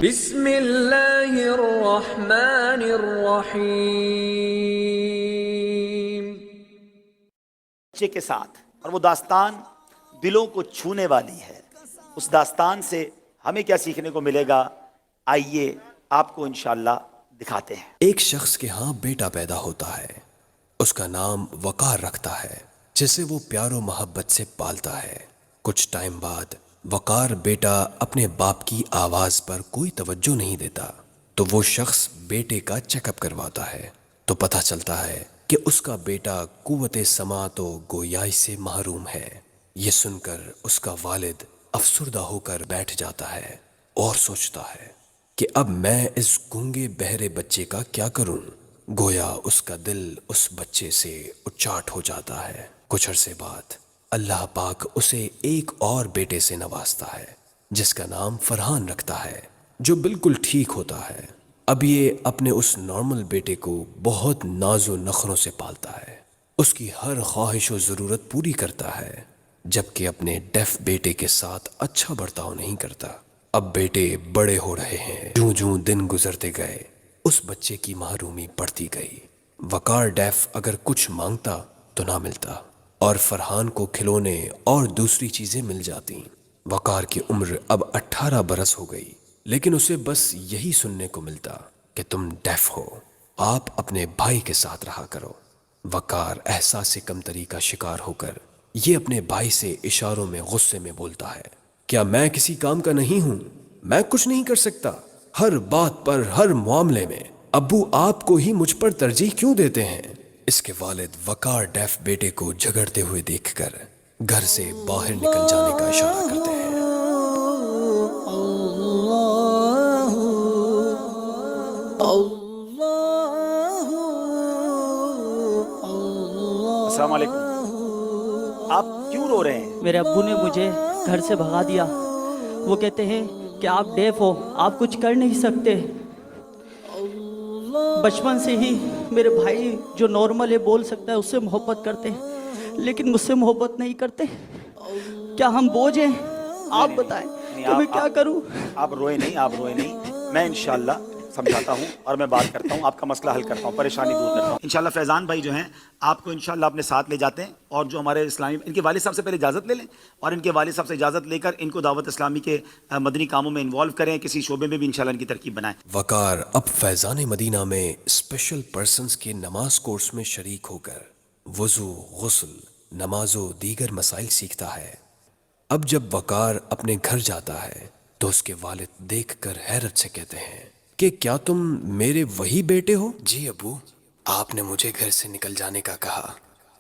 بسم اللہ الرحمن الرحیم. بچے کے ساتھ، اور وہ داستان دلوں کو چھونے والی ہے. اس داستان سے ہمیں کیا سیکھنے کو ملے گا، آئیے آپ کو انشاءاللہ دکھاتے ہیں. ایک شخص کے ہاں بیٹا پیدا ہوتا ہے. اس کا نام وقار رکھتا ہے، جسے وہ پیار و محبت سے پالتا ہے. کچھ ٹائم بعد وقار بیٹا اپنے باپ کی آواز پر کوئی توجہ نہیں دیتا، تو وہ شخص بیٹے کا چیک اپ کرواتا ہے. تو پتہ چلتا ہے کہ اس کا بیٹا قوت سماعت و گویائی سے محروم ہے. یہ سن کر اس کا والد افسردہ ہو کر بیٹھ جاتا ہے اور سوچتا ہے کہ اب میں اس گونگے بہرے بچے کا کیا کروں. گویا اس کا دل اس بچے سے اچاٹ ہو جاتا ہے. کچھ عرصے بعد اللہ پاک اسے ایک اور بیٹے سے نوازتا ہے، جس کا نام فرحان رکھتا ہے، جو بالکل ٹھیک ہوتا ہے. اب یہ اپنے اس نارمل بیٹے کو بہت ناز و نخروں سے پالتا ہے، اس کی ہر خواہش و ضرورت پوری کرتا ہے، جبکہ اپنے ڈیف بیٹے کے ساتھ اچھا برتاؤ نہیں کرتا. اب بیٹے بڑے ہو رہے ہیں. جوں جوں دن گزرتے گئے اس بچے کی محرومی بڑھتی گئی. وقار ڈیف اگر کچھ مانگتا تو نہ ملتا، اور فرحان کو کھلونے اور دوسری چیزیں مل جاتی. وقار کی عمر اب 18 برس ہو گئی، لیکن اسے بس یہی سننے کو ملتا کہ تم ڈیف ہو، آپ اپنے بھائی کے ساتھ رہا کرو. وقار احساس کمتری کا شکار ہو کر یہ اپنے بھائی سے اشاروں میں غصے میں بولتا ہے، کیا میں کسی کام کا نہیں ہوں؟ میں کچھ نہیں کر سکتا؟ ہر بات پر، ہر معاملے میں ابو آپ کو ہی مجھ پر ترجیح کیوں دیتے ہیں؟ اس کے والد وقار ڈیف بیٹے کو جھگڑتے ہوئے دیکھ کر گھر سے باہر نکل جانے کا اشارہ کرتے ہیں. السلام علیکم. آپ کیوں رو رہے ہیں؟ میرے ابو نے مجھے گھر سے بھگا دیا. وہ کہتے ہیں کہ آپ ڈیف ہو، آپ کچھ کر نہیں سکتے. بچپن سے ہی میرے بھائی جو نارمل ہے، بول سکتا ہے، اس سے محبت کرتے ہیں، لیکن مجھ سے محبت نہیں کرتے. کیا ہم بوجھ ہیں؟ آپ بتائیں کہ میں کیا کروں؟ آپ روئے نہیں، آپ روئے نہیں. میں انشاءاللہ سمجھاتا ہوں اور میں بات کرتا ہوں، آپ کا مسئلہ حل کرتا ہوں، پریشانی دور کرتا ہوں. انشاءاللہ فیضان بھائی جو ہیں آپ کو انشاءاللہ اپنے ساتھ لے جاتے ہیں، اور جو ہمارے اسلامی ان کے والد صاحب سے پہلے اجازت لے لیں، اور ان کے والد صاحب سے اجازت لے کر ان کو دعوت اسلامی کے مدنی کاموں میں انوالو کریں، کسی شعبے میں بھی انشاءاللہ ان کی ترکیب بنائیں. وقار اب فیضان مدینہ میں اسپیشل پرسنز کے نماز کورس میں شریک ہو کر وضو، غسل، نماز و دیگر مسائل سیکھتا ہے. اب جب وقار اپنے گھر جاتا ہے تو اس کے والد دیکھ کر حیرت سے کہتے ہیں کہ کیا تم میرے وہی بیٹے ہو؟ جی ابو، آپ نے مجھے گھر سے نکل جانے کا کہا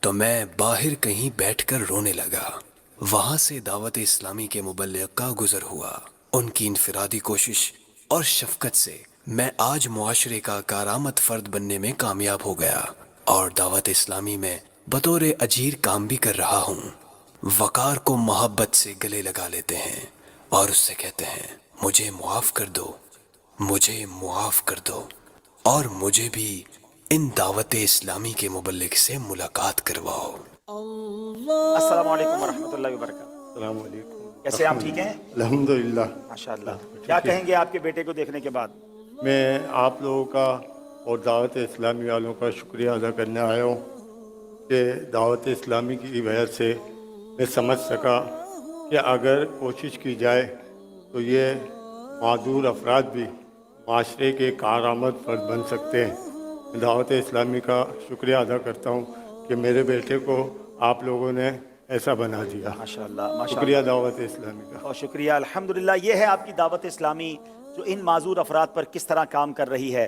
تو میں باہر کہیں بیٹھ کر رونے لگا. وہاں سے دعوت اسلامی کے مبلغ کا گزر ہوا. ان کی انفرادی کوشش اور شفقت سے میں آج معاشرے کا کارآمد فرد بننے میں کامیاب ہو گیا، اور دعوت اسلامی میں بطور اجیر کام بھی کر رہا ہوں. وقار کو محبت سے گلے لگا لیتے ہیں اور اس سے کہتے ہیں، مجھے معاف کر دو، مجھے معاف کر دو، اور مجھے بھی ان دعوت اسلامی کے مبلغ سے ملاقات کرواؤ. السلام علیکم ورحمۃ اللہ وبرکاتہ. السلام علیکم. کیسے آپ ٹھیک ہیں؟ الحمدللہ. ماشاءاللہ. کیا کہیں گے آپ کے بیٹے کو دیکھنے کے بعد؟ میں آپ لوگوں کا اور دعوت اسلامی والوں کا شکریہ ادا کرنے آیا ہوں کہ دعوت اسلامی کی وجہ سے میں سمجھ سکا کہ اگر کوشش کی جائے تو یہ معذور افراد بھی معاشرے کے کارآمد فرد بن سکتے ہیں. میں دعوت اسلامی کا شکریہ ادا کرتا ہوں کہ میرے بیٹے کو آپ لوگوں نے ایسا بنا دیا. ماشاءاللہ. شکریہ دعوت اسلامی کا. اور شکریہ. الحمدللہ. یہ ہے آپ کی دعوت اسلامی جو ان معذور افراد پر کس طرح کام کر رہی ہے.